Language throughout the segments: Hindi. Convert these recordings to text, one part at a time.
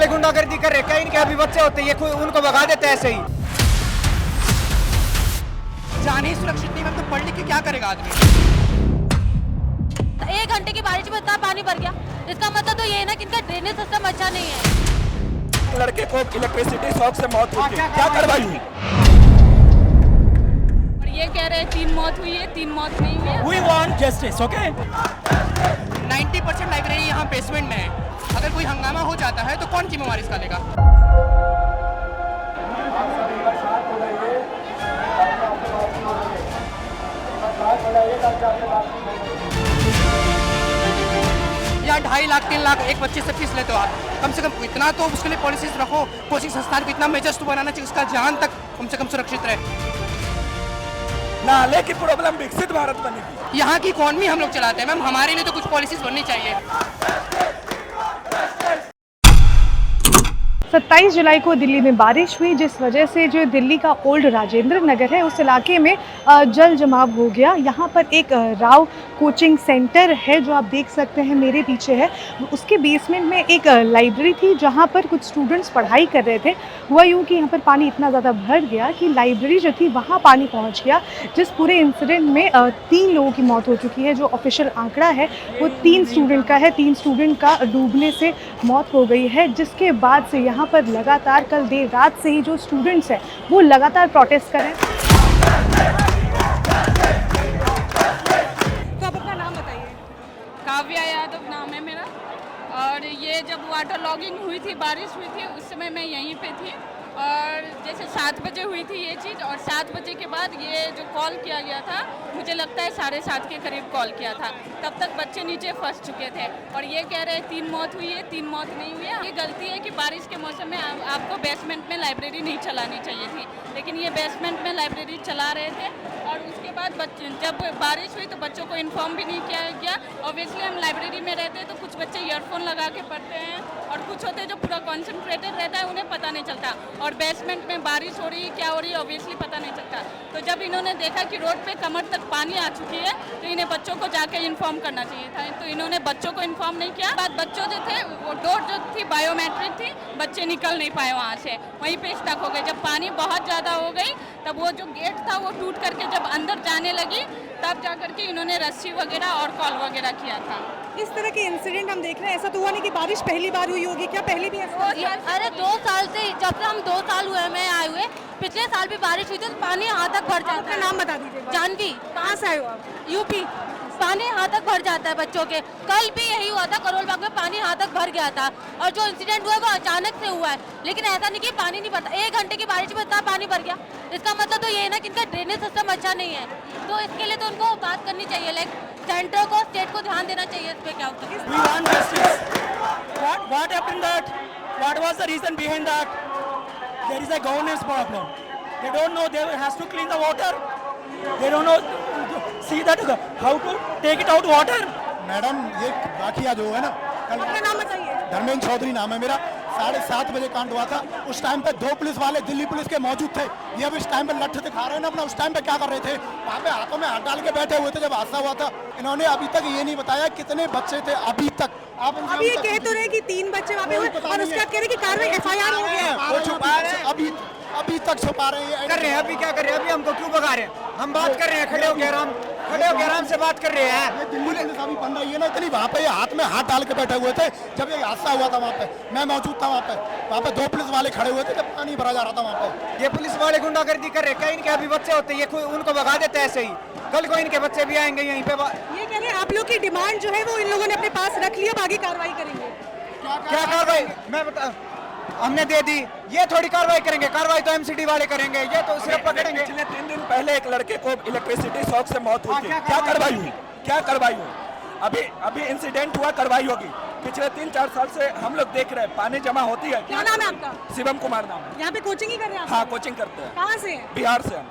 वाले गुंडागर्दी कर रहे, क्या इनके अभी बच्चे होते ये उनको भगा देते ऐसे ही। जान ही सुरक्षित नहीं है तो पढ़ लिख के क्या करेगा आदमी। 1 घंटे की बारिश में इतना पानी भर गया, इसका मतलब तो ये है ना कि इनका ड्रेनेज सिस्टम अच्छा नहीं है। लड़के को इलेक्ट्रिसिटी शॉक से मौत हुई, क्या कार्रवाई हुई? और ये कह रहे हैं 3 मौत हुई है, 3 मौत नहीं हुई है। We want justice, okay? 90% library यहाँ बेसमेंट में है, अगर कोई हंगामा हो जाता है तो कौन जिम्मेवारी इसका लेगा? या 2.5 लाख 3 लाख एक बच्चे से फीस लेते हो आप, कम से कम इतना तो उसके लिए पॉलिसीज रखो। कोचिंग संस्थान को इतना मेजर्स तो बनाना चाहिए उसका जान तक कम से कम सुरक्षित रहे। नाले की प्रॉब्लम विकसित भारत बनेगी। यहाँ की इकॉनमी हम लोग चलाते हैं मैम, हमारे लिए तो कुछ पॉलिसीज बननी चाहिए। 27 जुलाई को दिल्ली में बारिश हुई, जिस वजह से जो दिल्ली का ओल्ड राजेंद्र नगर है उस इलाके में जल जमाव हो गया। यहाँ पर एक राव कोचिंग सेंटर है जो आप देख सकते हैं मेरे पीछे है, उसके बेसमेंट में एक लाइब्रेरी थी जहाँ पर कुछ स्टूडेंट्स पढ़ाई कर रहे थे। हुआ यूँ कि यहाँ पर पानी इतना ज़्यादा भर गया कि लाइब्रेरी जो थी वहाँ पानी पहुँच गया, जिस पूरे इंसिडेंट में 3 लोगों की मौत हो चुकी है। जो ऑफिशियल आंकड़ा है वो 3 स्टूडेंट का है, 3 स्टूडेंट का डूबने से मौत हो गई है, जिसके बाद से यहाँ पर लगातार कल देर रात से ही जो स्टूडेंट्स हैं वो लगातार प्रोटेस्ट कर रहे हैं। तो आप अपना नाम बताइए। काव्या यादव नाम है मेरा, और ये जब वाटर लॉगिंग हुई थी, बारिश हुई थी, उस समय मैं यहीं पे थी। और जैसे 7 बजे हुई थी ये चीज़, और 7 बजे के बाद ये जो कॉल किया गया था, मुझे लगता है 7:30 के करीब कॉल किया था। तब तक बच्चे नीचे फंस चुके थे, और ये कह रहे हैं 3 मौत हुई है, 3 मौत नहीं हुई है। ये गलती है कि बारिश के मौसम में आपको बेसमेंट में लाइब्रेरी नहीं चलानी चाहिए थी, लेकिन ये बेसमेंट में लाइब्रेरी चला रहे थे। और उसके बाद बच्चे, जब बारिश हुई तो बच्चों को इन्फॉर्म भी नहीं किया गया। ऑब्वियसली हम लाइब्रेरी में रहते हैं तो कुछ बच्चे ईयरफोन लगा के पढ़ते हैं, और कुछ होते हैं जो पूरा कॉन्सेंट्रेटेड रहता है, उन्हें पता नहीं चलता। और बेसमेंट में बारिश हो रही है, क्या हो रही है, ऑब्वियसली पता नहीं चलता। तो जब इन्होंने देखा कि रोड पे कमर तक पानी आ चुकी है, तो इन्हें बच्चों को जाके इन्फॉर्म करना चाहिए था, तो इन्होंने बच्चों को इन्फॉर्म नहीं किया। बाद बच्चों जो थे, वो डोर जो थी बायोमेट्रिक थी, बच्चे निकल नहीं पाए वहाँ से, वहीं पे स्टक हो गए। जब पानी बहुत ज़्यादा हो गई तब वो जो गेट था वो टूट करके जब अंदर जाने लगी, तब जा करके इन्होंने रस्सी वगैरह और कॉल वगैरह किया था। इस तरह के इंसिडेंट हम देख रहे हैं, ऐसा तो हुआ नहीं कि बारिश पहली बार हुई होगी, क्या पहले भी ऐसा? अरे 2 साल से, जब से हम 2 साल हुए मैं आए हुए, पिछले साल भी बारिश हुई थी तो पानी यहाँ तक भर जाता है। नाम बता दीजिए। जानवी। कहाँ से आए हो आप? यूपी। पानी यहाँ तक भर जाता है बच्चों के। कल भी यही हुआ था, करोल बाग में पानी यहाँ तक भर गया था, और जो इंसिडेंट हुआ है वो अचानक से हुआ है, लेकिन ऐसा नहीं कि पानी नहीं भरता। 1 घंटे की बारिश में इतना पानी भर गया, इसका मतलब तो ये है ना कि इनका ड्रेनेज सिस्टम अच्छा नहीं है। तो इसके लिए तो उनको बात करनी चाहिए, लाइक सेंटर को, स्टेट को ध्यान देना चाहिए इस पे। क्या होता है? We want justice. What happened that? What was the reason behind that? There is a governance problem. They don't know they has to clean the water. They don't know see that how to take it out water. Madam ये वाकया जो है ना, कल अपना नाम बताइए। धर्मेंद्र चौधरी नाम है मेरा। 7:30 बजे कांड हुआ था। उस टाइम पे 2 पुलिस वाले दिल्ली पुलिस के मौजूद थे। ये अब इस टाइम पे लठ दिखा रहे हैं ना अपना, उस टाइम पे क्या कर रहे थे? वहाँ पे हाथों में हाथ डाल के बैठे हुए थे जब हादसा हुआ था। इन्होंने अभी तक ये नहीं बताया कितने बच्चे थे अभी तक। आप अभी ये कह तो रहे कि 3 बच्चे वहाँ पे हुए, और उसके बाद कह रहे कि कार्रवाई FIR हो गया। वो छुपा रहे हैं, अभी तक छुपा रहे हैं। कर रहे हैं अभी, क्या कर रहे हैं अभी, हमको क्यों भगा रहे हैं? हम बात कर रहे हैं, खड़े होकर आराम से बात कर रहे हैं। ये दिल्ली पुलिस अभी बन रही है ना इतनी, वहाँ पे ये हाथ में हाथ डाल के बैठे हुए थे जब ये हादसा हुआ था। वहाँ पे मैं मौजूद था, वहाँ पे 2 पुलिस वाले खड़े हुए थे जब पानी भरा जा रहा था वहाँ पे। ये पुलिस वाले गुंडागर्दी कर रहे, क्या इनके अभी बच्चे होते ये उनको भगा देते ऐसे ही। कल को इनके बच्चे भी आएंगे यहीं पे। ये कह रहे हैं आप लोग की डिमांड जो है वो इन लोगों ने अपने पास रख ली, अब आगे कार्रवाई करेंगे। क्या कार्रवाई? मैं बता, हमने दे दी, ये थोड़ी कार्रवाई करेंगे। कार्रवाई तो MCD वाले करेंगे, ये तो सिर्फ पकड़ेंगे। पिछले 3 दिन पहले एक लड़के को इलेक्ट्रिसिटी शॉक से मौत हुई थी, क्या कार्रवाई हुई? क्या कार्रवाई हुई? अभी इंसिडेंट हुआ, कार्रवाई होगी। पिछले 3-4 साल से हम लोग देख रहे हैं पानी जमा होती है। क्या नाम है आपका? शिवम कुमार नाम है। यहाँ पे कोचिंग ही कर रहे हैं आप? हाँ, कोचिंग करते हैं। कहाँ से? बिहार से हम।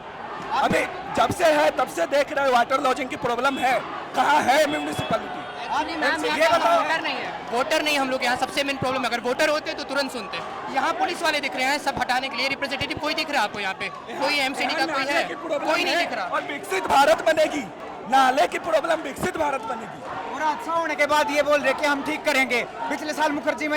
अभी जब से है तब से देख रहे हैं वाटर लॉजिंग की प्रॉब्लम है। कहाँ है म्यूनिसिपैलिटी? ये बताओ, वोटर नहीं है, वोटर नहीं हम लोग यहाँ। सबसे मेन प्रॉब्लम, अगर वोटर होते तो तुरंत सुनते। यहाँ पुलिस वाले दिख रहे हैं सब हटाने के लिए, रिप्रेजेंटेटिव कोई दिख रहा है आपको यहाँ पे? कोई MCD का कोई है? कोई नहीं दिख रहा। और विकसित भारत बनेगी, नाले की प्रॉब्लम विकसित भारत बनेगी। और हादसा होने के बाद ये बोल रहे कि हम ठीक करेंगे। पिछले साल मुखर्जी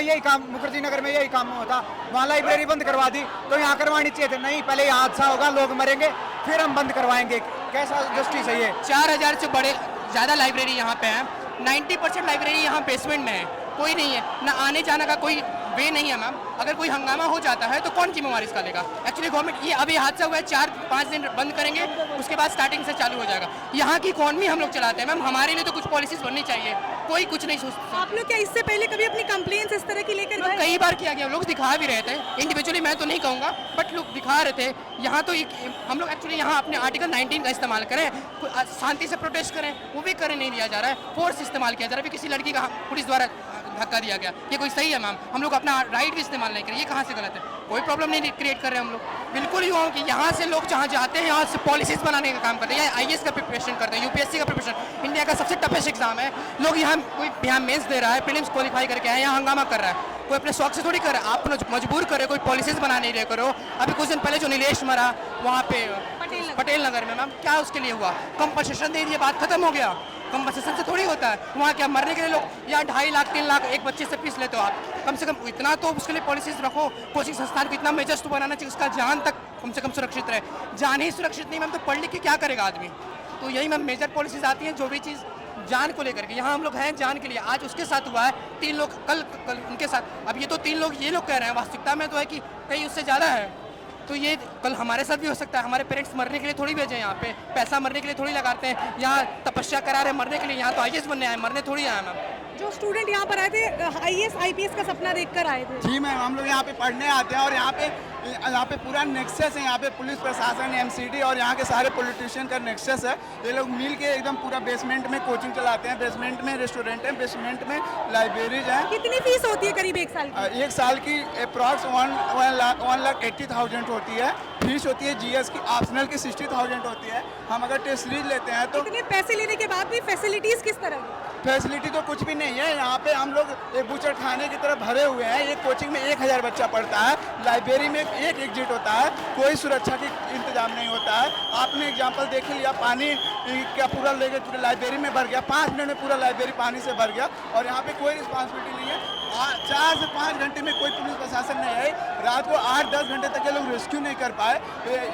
नगर में यही काम होता, वहाँ लाइब्रेरी बंद करवा दी, तो यहाँ करवानी चाहिए थी। नहीं, पहले यहाँ हादसा होगा, लोग मरेंगे, फिर हम बंद करवाएंगे। कैसा जस्टिस है ये? 4000 से बड़े ज़्यादा लाइब्रेरी यहाँ पे है। 90% लाइब्रेरी यहाँ बेसमेंट में है, कोई नहीं है, ना आने जाने का कोई वे नहीं है मैम। अगर कोई हंगामा हो जाता है तो कौन जिम्मेवारी इसका लेगा? एक्चुअली गवर्नमेंट, ये अभी हादसा हुआ है, 4-5 दिन बंद करेंगे, उसके बाद स्टार्टिंग से चालू हो जाएगा। यहाँ की इकॉनमी हम लोग चलाते हैं मैम, हमारे लिए तो कुछ पॉलिसीज बननी चाहिए। कोई कुछ नहीं सोचता। आप लोग क्या इससे पहले कभी अपनी कंप्लेंट्स इस तरह की लेकर गए? कई बार किया गया, लोग दिखा भी रहे थे इंडिविजुअली, मैं तो नहीं कहूँगा, बट लोग दिखा रहे थे। यहाँ तो हम लोग एक्चुअली यहाँ अपने आर्टिकल 19 का इस्तेमाल करें, शांति से प्रोटेस्ट करें, वो भी करने नहीं दिया जा रहा है, फोर्स इस्तेमाल किया जा रहा है। किसी लड़की का पुलिस द्वारा धक्का दिया गया, ये कोई सही है मैम? हम लोग अपना राइट भी इस्तेमाल नहीं करें, ये कहाँ से गलत है? कोई प्रॉब्लम नहीं क्रिएट कर रहे हैं हम लोग। बिल्कुल युवाओं की यहाँ से लोग जहाँ जाते हैं, यहाँ से पॉलिसीज बनाने का काम करते हैं, या IAS का प्रिपरेशन करते हैं, UPSC का प्रिपरेशन, इंडिया का सबसे टफेस्ट एग्जाम है। लोग यहाँ कोई यहाँ मेंस दे रहा है, प्रीलिम्स क्वालिफाई करके आए, यहाँ हंगामा कर रहा है। कोई अपने शौक से थोड़ी कर रहा है, आप मजबूर करे, कोई पॉलिसीज बना नहीं रहे करो। अभी कुछ दिन पहले जो नीलेश मरा वहाँ पे पटेल नगर में, मैम क्या उसके लिए हुआ? कंपनसेशन दे दिए, बात खत्म हो गया। कंपनसेशन से थोड़ी होता है, वहाँ क्या मरने के लिए लोग यहाँ 2.5 लाख 3 लाख एक बच्चे से फीस लेते हो आप? कम से कम इतना तो उसके लिए पॉलिसीज रखो, कोचिंग संस्थान को इतना मेजर्स तो बनाना चाहिए, उसका जान तक कम से कम सुरक्षित रहे। जान ही सुरक्षित नहीं मैम, तो पढ़ लिख के क्या करेगा आदमी? तो यही मैम मेजर पॉलिसीज आती हैं, जो भी चीज़ जान को लेकर के। यहाँ हम लोग हैं जान के लिए। आज उसके साथ हुआ है, 3 लोग कल उनके साथ, अब ये तो 3 लोग ये लोग कह रहे हैं, वास्तविकता में तो है कि कहीं उससे ज़्यादा है। तो ये कल हमारे साथ भी हो सकता है। हमारे पेरेंट्स मरने के लिए थोड़ी भेजे यहाँ पे, पैसा मरने के लिए थोड़ी लगाते हैं। यहाँ तपस्या करा रहे मरने के लिए, यहाँ तो IAS बनने आए, मरने थोड़ी आए मैम। जो स्टूडेंट यहाँ पर आए थे IAS IPS का सपना देखकर आए थे। जी मैम, हम लोग यहाँ पे पढ़ने आते हैं और यहाँ पे पूरा नेक्सस है। यहाँ पे पुलिस प्रशासन, MCD और यहाँ के सारे पॉलिटिशियन का नेक्सस है। ये लोग मिल के एकदम पूरा बेसमेंट में कोचिंग चलाते हैं, बेसमेंट में रेस्टोरेंट है, बेसमेंट में लाइब्रेरीज हैं। कितनी फीस होती है करीब 1 साल की? 1 साल की अप्रॉक्स 1,80,000 होती है। फीस होती है GS की, ऑप्शनल की 60,000 होती है। हम अगर टेस्ट सीरीज लेते हैं तो इतने पैसे लेने के बाद भी फैसिलिटीज किस तरह की? फैसिलिटी तो कुछ भी नहीं है। यहाँ पे हम लोग एक बूचड़ खाने की तरह भरे हुए हैं। एक कोचिंग में 1000 बच्चा पढ़ता है, लाइब्रेरी में एक एग्जिट होता है, कोई सुरक्षा की इंतजाम नहीं होता है। आपने एग्जाम्पल देख लिया, पानी क्या पूरा लेके पूरे लाइब्रेरी में भर गया, 5 मिनट में पूरा लाइब्रेरी पानी से भर गया और यहाँ पे कोई रिस्पॉन्सिबिलिटी नहीं है। 4 से 5 घंटे में कोई पुलिस प्रशासन नहीं आई। रात को 8-10 घंटे तक ये लोग रेस्क्यू नहीं कर पाए।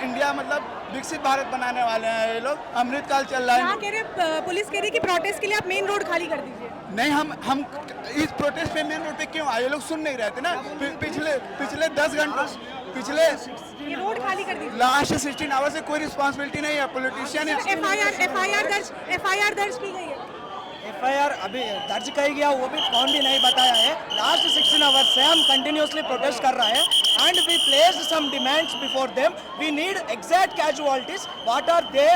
इंडिया मतलब विकसित भारत बनाने वाले हैं ये लोग। अमृतकाल चल रहा है। कह रहे पुलिस कह रही कि प्रोटेस्ट के लिए आप मेन रोड खाली कर दीजिए। नहीं, हम इस प्रोटेस्ट पे मेन रोड पे क्यों आए? ये लोग सुन नहीं रहे थे ना। पिछले 10 घंटे पिछले ये रोड खाली कर दीजिए। लास्ट 16 आवर से कोई रिस्पॉन्सिबिलिटी नहीं है। पॉलिटिशियन FIR दर्ज की गई है। FIR अभी दर्ज किया गया, वो भी कौन भी नहीं बताया है। लास्ट 16 आवर्स से हम कंटिन्यूसली प्रोटेस्ट कर रहे हैं and we placed some demands before them. We need exact casualties, what are they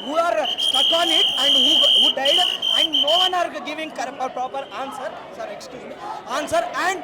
who are stuck on it and who died, and no one are giving proper answer. Sir, excuse me, answer. And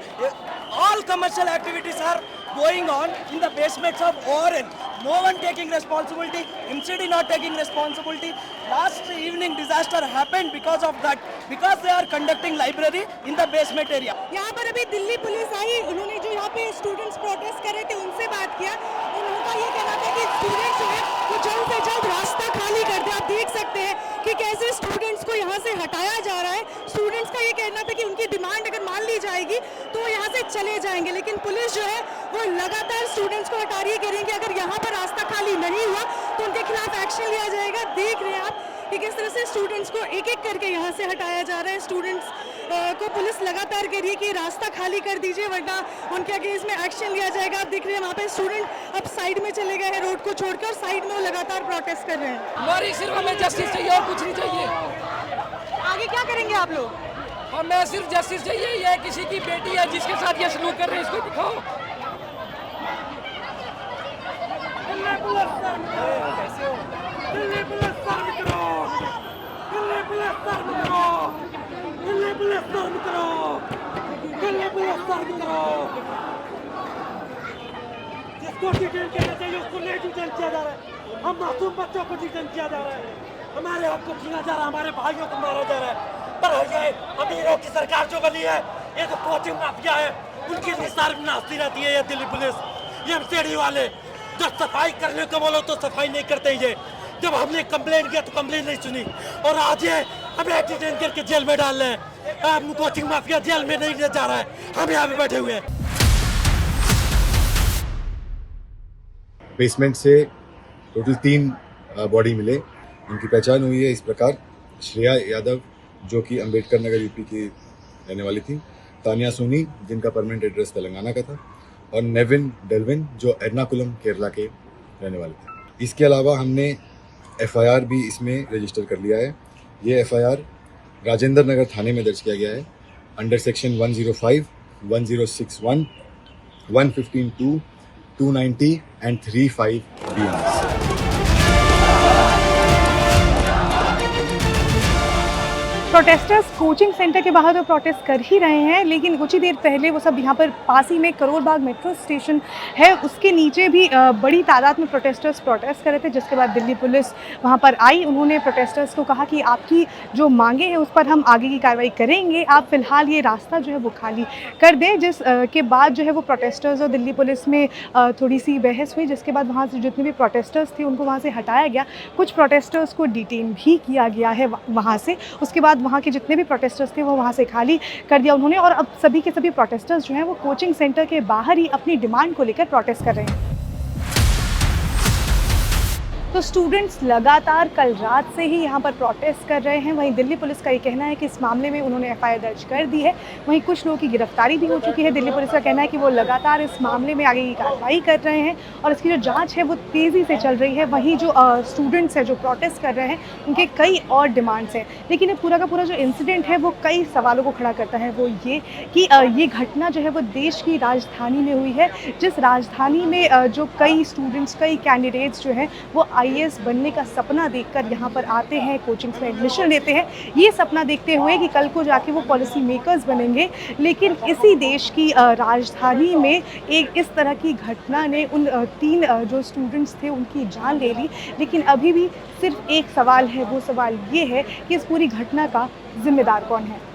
all commercial activities are going on in the basements of ORN. No one taking responsibility. MCD not taking responsibility. Last evening disaster happened because of that, because they are conducting library in the basement area. यहाँ पर अभी दिल्ली पुलिस आई, उन्होंने जो यहाँ पे स्टूडेंट्स प्रोटेस्ट कर रहे थे उनसे बात किया। उनका ये कहना था कि स्टूडेंट्स जो है वो जल्द से जल्द रास्ता खाली कर दे। आप देख सकते हैं कि कैसे स्टूडेंट्स को यहाँ से हटाया जा रहा है। स्टूडेंट्स का ये कहना था कि उनकी डिमांड अगर मान ली जाएगी तो वो यहाँ से चले जाएंगे, लेकिन पुलिस जो है वो लगातार स्टूडेंट्स को हटा रही है। कह रही है कि अगर यहाँ पर रास्ता खाली नहीं हुआ तो उनके खिलाफ एक्शन लिया जाएगा। देख रहे हैं आप कि किस तरह से स्टूडेंट्स को एक एक करके यहाँ से हटाया जा रहा है। स्टूडेंट्स को पुलिस लगातार कह रही है कि रास्ता खाली कर दीजिए वरना उनके अगेंस्ट में एक्शन लिया जाएगा। आप देख रहे हैं वहाँ पे स्टूडेंट अब साइड में चले गए हैं रोड को छोड़कर, और साइड में वो लगातार प्रोटेस्ट कर रहे हैं। हमारी सिर्फ हमें जस्टिस चाहिए और कुछ नहीं चाहिए। आगे क्या करेंगे आप लोग? हमें सिर्फ जस्टिस चाहिए। ये किसी की बेटी है जिसके साथ ये सलूक कर रहे हैं, इसको दिखाओ। जिसको डिटेन करना चाहिए उसको नहीं डिटेन किया जा रहा है। हम मासूम बच्चों को डिटेन किया जा रहा है, हमारे हक को छीना जा रहा है, हमारे भाइयों को मारा जा रहा है। पर ये अमीरों की सरकार जो बनी है, ये जो कोचिंग माफिया है, उनकी निसार नाचती रहती है। ये दिल्ली पुलिस, ये MCD वाले जो सफाई करने को बोलो तो सफाई नहीं करते। जब हमने कंप्लेन किया तो कंप्लेन नहीं सुनी, और आज ये हमें डिटेन करके जेल में डाल रहे हैं। कोचिंग माफिया जेल में नहीं ले जा रहा है, हम यहाँ पे बैठे हुए हैं। बेसमेंट से टोटल 3 बॉडी मिले। उनकी पहचान हुई है इस प्रकार: श्रेया यादव जो कि अंबेडकर नगर यूपी की रहने वाली थी, तानिया सोनी जिनका परमानेंट एड्रेस तेलंगाना का था, और नेविन डेल्विन जो एर्नाकुलम केरला के रहने वाले थे। इसके अलावा हमने FIR भी इसमें रजिस्टर कर लिया है। ये FIR राजेंद्र नगर थाने में दर्ज किया गया है under section 105, 1061, 115(2), 290 and 35 BNs। Protesters coaching centre के बाहर तो प्रोटेस्ट कर ही रहे हैं, लेकिन कुछ ही देर पहले वो सब यहाँ पर पास ही में करोल बाग मेट्रो स्टेशन है, उसके नीचे भी बड़ी तादाद में प्रोटेस्टर्स प्रोटेस्ट कर रहे थे। जिसके बाद दिल्ली पुलिस वहाँ पर आई। उन्होंने प्रोटेस्टर्स को कहा कि आपकी जो मांगे हैं उस पर हम आगे की कार्रवाई करेंगे, आप फिलहाल ये रास्ता जो है वो खाली कर दें। जिस के बाद जो है वो प्रोटेस्टर्स और दिल्ली पुलिस में थोड़ी सी बहस हुई, जिसके बाद वहाँ से जितने भी प्रोटेस्टर्स थे उनको वहाँ से हटाया गया। कुछ प्रोटेस्टर्स को डिटेन भी किया गया है वहाँ से। उसके बाद वहाँ के जितने भी प्रोटेस्टर्स थे वो वहाँ से खाली कर दिया उन्होंने, और अब सभी के सभी प्रोटेस्टर्स जो हैं वो कोचिंग सेंटर के बाहर ही अपनी डिमांड को लेकर प्रोटेस्ट कर रहे हैं। तो स्टूडेंट्स लगातार कल रात से ही यहाँ पर प्रोटेस्ट कर रहे हैं। वहीं दिल्ली पुलिस का ये कहना है कि इस मामले में उन्होंने FIR दर्ज कर दी है। वहीं कुछ लोगों की गिरफ्तारी भी हो चुकी है। दिल्ली पुलिस का कहना है कि वो लगातार इस मामले में आगे की कार्रवाई कर रहे हैं और इसकी जो जांच है वो तेज़ी से चल रही है। वहीं जो स्टूडेंट्स हैं जो प्रोटेस्ट कर रहे हैं उनके कई और डिमांड्स हैं, लेकिन ये पूरा का पूरा जो इंसिडेंट है वो कई सवालों को खड़ा करता है। वो ये कि ये घटना जो है वो देश की राजधानी में हुई है, जिस राजधानी में जो कई स्टूडेंट्स, कई कैंडिडेट्स जो हैं वो IAS बनने का सपना देखकर यहाँ पर आते हैं, कोचिंग्स में एडमिशन लेते हैं, ये सपना देखते हुए कि कल को जाके वो पॉलिसी मेकर्स बनेंगे। लेकिन इसी देश की राजधानी में एक इस तरह की घटना ने उन 3 जो स्टूडेंट्स थे उनकी जान ले ली। लेकिन अभी भी सिर्फ एक सवाल है, वो सवाल ये है कि इस पूरी घटना का जिम्मेदार कौन है।